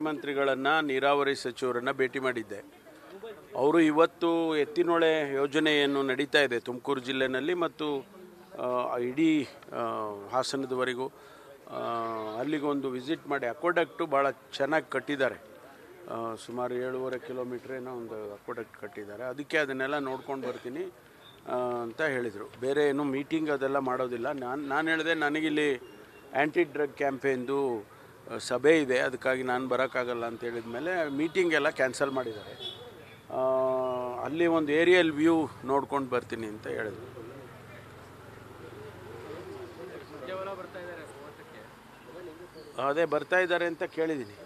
ಮಂತ್ರಿಗಳನ್ನು ನೀರಾವರಿ ಸಚಿವರನ್ನು ಭೇಟಿ ಮಾಡಿದ್ದೆ. ಅವರು ಇವತ್ತು ಎತ್ತಿನೊಳೆ ಯೋಜನೆಯನ್ನು ನಡೀತಾ ಇದೆ ತುಮಕೂರು ಜಿಲ್ಲೆಯಲ್ಲಿ ಮತ್ತು ಇಡೀ ಹಾಸನದವರೆಗೂ ಅಲ್ಲಿಗೊಂದು ವಿಸಿಟ್ ಮಾಡಿ ಅಕ್ವಾಡಕ್ಟು ಭಾಳ ಚೆನ್ನಾಗಿ ಕಟ್ಟಿದ್ದಾರೆ. ಸುಮಾರು 7.5 ಕಿಲೋಮೀಟ್ರ್ ಏನೋ ಒಂದು ಅಕ್ವಾಡಕ್ಟ್ ಕಟ್ಟಿದ್ದಾರೆ. ಅದಕ್ಕೆ ಅದನ್ನೆಲ್ಲ ನೋಡ್ಕೊಂಡು ಬರ್ತೀನಿ ಅಂತ ಹೇಳಿದರು. ಬೇರೆ ಏನು ಮೀಟಿಂಗ್ ಅದೆಲ್ಲ ಮಾಡೋದಿಲ್ಲ. ನಾನು ಹೇಳಿದೆ ನನಗಿಲ್ಲಿ ಆ್ಯಂಟಿ ಡ್ರಗ್ ಕ್ಯಾಂಪೇನ್ದು ಸಭೆ ಇದೆ, ಅದಕ್ಕಾಗಿ ನಾನು ಬರೋಕ್ಕಾಗಲ್ಲ ಅಂತ ಹೇಳಿದ ಮೇಲೆ ಮೀಟಿಂಗ್ ಎಲ್ಲ ಕ್ಯಾನ್ಸಲ್ ಮಾಡಿದ್ದಾರೆ. ಅಲ್ಲಿ ಒಂದು ಏರಿಯಲ್ ವ್ಯೂ ನೋಡ್ಕೊಂಡು ಬರ್ತೀನಿ ಅಂತ ಹೇಳಿದ್ರು. ಅದೇ ಬರ್ತಾ ಇದ್ದಾರೆ ಅಂತ ಕೇಳಿದ್ದೀನಿ.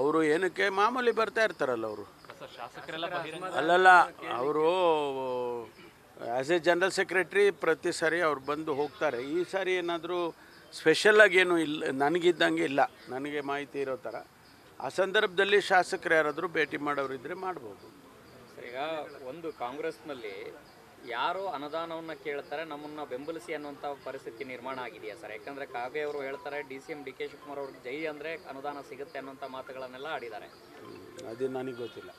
ಅವರು ಏನಕ್ಕೆ ಮಾಮೂಲಿ ಬರ್ತಾ ಇರ್ತಾರಲ್ಲ ಅವರು. ಅಲ್ಲಲ್ಲ, ಅವರು ಆ್ಯಸ್ ಎ ಜನರಲ್ ಸೆಕ್ರೆಟ್ರಿ ಪ್ರತಿ ಸಾರಿ ಅವ್ರು ಬಂದು ಹೋಗ್ತಾರೆ. ಈ ಸಾರಿ ಏನಾದರೂ ಸ್ಪೆಷಲಾಗಿ ಏನೂ ಇಲ್ಲ, ನನಗಿದ್ದಂಗೆ ಇಲ್ಲ, ನನಗೆ ಮಾಹಿತಿ ಇರೋ ಥರ. ಆ ಸಂದರ್ಭದಲ್ಲಿ ಶಾಸಕರು ಯಾರಾದರೂ ಭೇಟಿ ಮಾಡೋರಿದ್ದರೆ ಮಾಡ್ಬೋದು. ಈಗ ಒಂದು ಕಾಂಗ್ರೆಸ್ನಲ್ಲಿ ಯಾರು ಅನುದಾನವನ್ನು ಕೇಳ್ತಾರೆ ನಮ್ಮನ್ನು ಬೆಂಬಲಿಸಿ ಅನ್ನುವಂಥ ಪರಿಸ್ಥಿತಿ ನಿರ್ಮಾಣ ಆಗಿದೆಯಾ ಸರ್? ಯಾಕಂದರೆ ಕಾಗೆ ಅವರು ಹೇಳ್ತಾರೆ DCM DK ಶಿವಕುಮಾರ್ ಅವ್ರಿಗೆ ಜೈ ಅಂದರೆ ಅನುದಾನ ಸಿಗುತ್ತೆ ಅನ್ನೋಂಥ ಮಾತುಗಳನ್ನೆಲ್ಲ ಆಡಿದ್ದಾರೆ. ಅದು ನನಗೆ ಗೊತ್ತಿಲ್ಲ,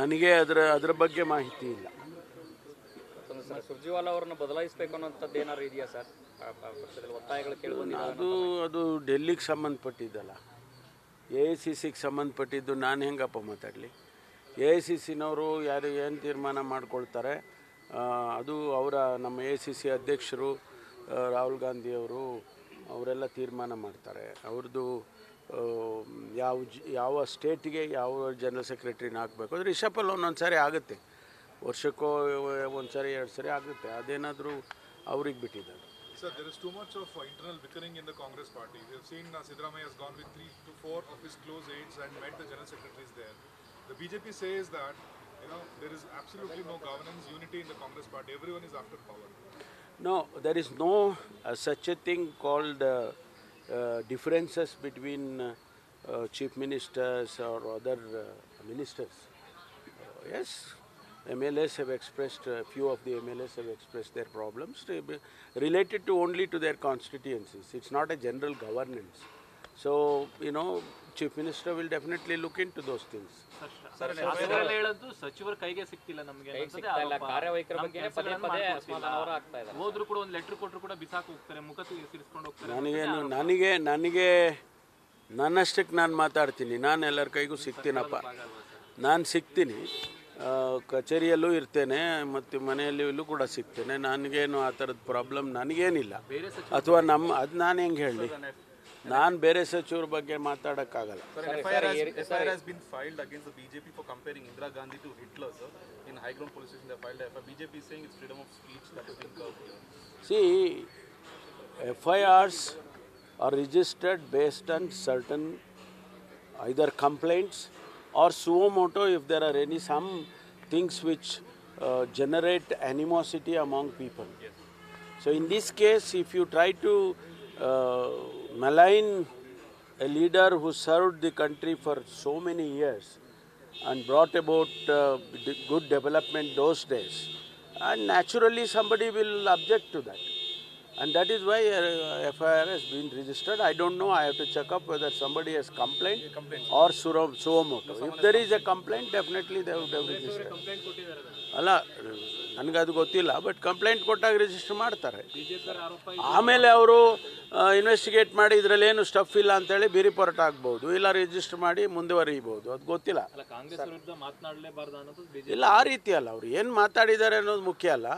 ನನಗೆ ಅದರ ಬಗ್ಗೆ ಮಾಹಿತಿ ಇಲ್ಲ. ಸರ್, ಸುರ್ಜೇವಾಲಾ ಅವರನ್ನು ಬದಲಾಯಿಸಬೇಕು ಅನ್ನೋಂಥದ್ದು ಏನಾದ್ರು ಇದೆಯಾ ಸರ್? ಪಕ್ಷದಲ್ಲಿ ಒತ್ತಾಯಗಳು ಕೇಳಿಬಂದಿದೆ. ಅದು ಡೆಲ್ಲಿಗೆ ಸಂಬಂಧಪಟ್ಟಿದ್ದಲ್ಲ, AICCಗೆ ಸಂಬಂಧಪಟ್ಟಿದ್ದು. ನಾನು ಹೆಂಗಪ್ಪ ಮಾತಾಡಲಿ? AICCನವರು ಯಾರು ಏನು ತೀರ್ಮಾನ ಮಾಡ್ಕೊಳ್ತಾರೆ ಅದು ನಮ್ಮ AICC ಅಧ್ಯಕ್ಷರು ರಾಹುಲ್ ಗಾಂಧಿಯವರು ಅವರೆಲ್ಲ ತೀರ್ಮಾನ ಮಾಡ್ತಾರೆ. ಅವ್ರದ್ದು ಯಾವ ಸ್ಟೇಟಿಗೆ ಯಾವ ಜನರಲ್ ಸೆಕ್ರೆಟ್ರಿನ ಹಾಕಬೇಕು ಅದು ರಿಷಫಲ್ ಒಂದೊಂದು ಸಾರಿ ಆಗುತ್ತೆ, ವರ್ಷಕ್ಕೋ ಒಂದು ಸಾರಿ 2 ಸಾರಿ ಆಗುತ್ತೆ. ಅದೇನಾದರೂ ಅವ್ರಿಗೆ ಬಿಟ್ಟಿದ್ದಾರೆ. Sir, there is too much of internal bickering in the Congress party. We have seen Siddaramaiah has gone with 3 to 4 of his close aides and met the general secretaries there. The BJP says that there is absolutely no governance unity in the Congress party. Everyone is after power. No, there is no such a thing called differences between chief ministers or other ministers. Yes. MLAs have expressed, a few of the MLAs have expressed their problems related to only to their constituencies. It's not a general governance. So, Chief Minister will definitely look into those things. ಸಚಿವರ ಕೈಗೆ ಸಿಕ್ತಿಲ್ಲ, ನಮಗೆ ಕಾರ್ಯವೈಖರಿ ಬಗ್ಗೆ ಪದೇ ಪದೇ ಅಸಮಾಧಾನ ಆಗ್ತಾ ಇದೆ. ಹೋದ್ರು ಕೂಡ ಒಂದು ಲೆಟರ್ ಕೊಟ್ಟರು ಕೂಡ ಬಿಸಾಕ್ ಹೋಗ್ತಾರೆ, ಮುಖ ಸಿರಿಸ್ಕೊಂಡು ಹೋಗ್ತಾರೆ. ನನಗೆ ನನ್ನಷ್ಟಕ್ಕೆ ನಾನು ಮಾತಾಡ್ತೀನಿ. ನಾನು ಎಲ್ಲರ ಕೈಗೂ ಸಿಗ್ತೀನಪ್ಪ, ನಾನು ಸಿಗ್ತೀನಿ. ಕಚೇರಿಯಲ್ಲೂ ಇರ್ತೇನೆ ಮತ್ತು ಮನೆಯಲ್ಲೂ ಕೂಡ ಸಿಗ್ತೇನೆ. ನನಗೇನು ಆ ಥರದ ಪ್ರಾಬ್ಲಮ್ ನನಗೇನಿಲ್ಲ. ಅಥವಾ ಅದು ನಾನು ಹೆಂಗೆ ಹೇಳಿ, ನಾನು ಬೇರೆ ಸಚಿವರ ಬಗ್ಗೆ ಮಾತಾಡೋಕ್ಕಾಗಲ್ಲ. FIR has been filed against the BJP for comparing Indira Gandhi to Hitler, sir. In High Ground Police Station, they filed a FIR. BJP is saying it's freedom of speech that has been curbed. See, FIRs are registered based on certain either complaints or suo moto if there are some things which generate animosity among people. Yes. So in this case, if you try to malign a leader who served the country for so many years and brought about good development those days, and naturally somebody will object to that. And that is why FIR has been registered. I don't know, I have to check up whether somebody has complained or suo moto. If there is a complaint, definitely they would have registered. ಅಲ್ಲ, ನನಗದು ಗೊತ್ತಿಲ್ಲ, but complaint ಕೊಟ್ಟಾಗ register ಮಾಡ್ತಾರೆ. ಆಮೇಲೆ ಅವರು investigate ಮಾಡಿ ಇದರಲ್ಲಿ ಏನು ಸ್ಟಫ್ ಇಲ್ಲ ಅಂತೇಳಿ ಬೇರೆ ಪೊರಟ ಆಗ್ಬೋದು, ಇಲ್ಲ ರಿಜಿಸ್ಟರ್ ಮಾಡಿ ಮುಂದುವರಿಬೋದು. ಅದು ಗೊತ್ತಿಲ್ಲ. ಇಲ್ಲ, ಆ ರೀತಿ ಅಲ್ಲ. ಅವ್ರು ಏನು ಮಾತಾಡಿದ್ದಾರೆ ಅನ್ನೋದು ಮುಖ್ಯ ಅಲ್ಲ.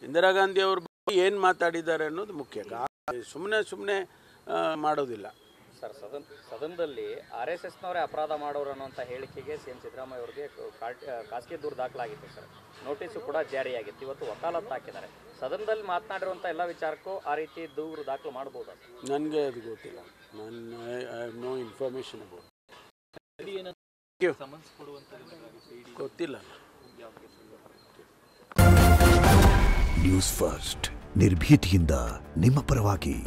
ಇಂದಿರಾ ಗಾಂಧಿ ಅವರು ಏನು ಮಾತಾಡಿದ್ದಾರೆ ಅನ್ನೋದು ಮುಖ್ಯ. ಸುಮ್ಮನೆ ಮಾಡೋದಿಲ್ಲ. ಸರ್, ಸದನದಲ್ಲಿ RSSನವರೇ ಅಪರಾಧ ಮಾಡೋರು ಅನ್ನೋಂಥ ಹೇಳಿಕೆಗೆ CM ಸಿದ್ದರಾಮಯ್ಯ ಅವರಿಗೆ ಖಾಸಗಿ ದೂರು ದಾಖಲಾಗಿತ್ತು ಸರ್. ನೋಟಿಸು ಕೂಡ ಜಾರಿಯಾಗಿತ್ತು. ಇವತ್ತು ವಕಾಲತ್ತು ಹಾಕಿದ್ದಾರೆ. ಸದನದಲ್ಲಿ ಮಾತನಾಡಿರುವಂಥ ಎಲ್ಲ ವಿಚಾರಕ್ಕೂ ಆ ರೀತಿ ದೂರು ದಾಖಲು ಮಾಡ್ಬೋದಾ? ನನಗೆ ಅದು ಗೊತ್ತಿಲ್ಲ. I have no information about. ಗೊತ್ತಿಲ್ಲ. ನ್ಯೂಸ್ ಫಸ್ಟ್, ನಿರ್ಭೀತಿಯಿಂದ ನಿಮ್ಮ ಪರವಾಗಿ.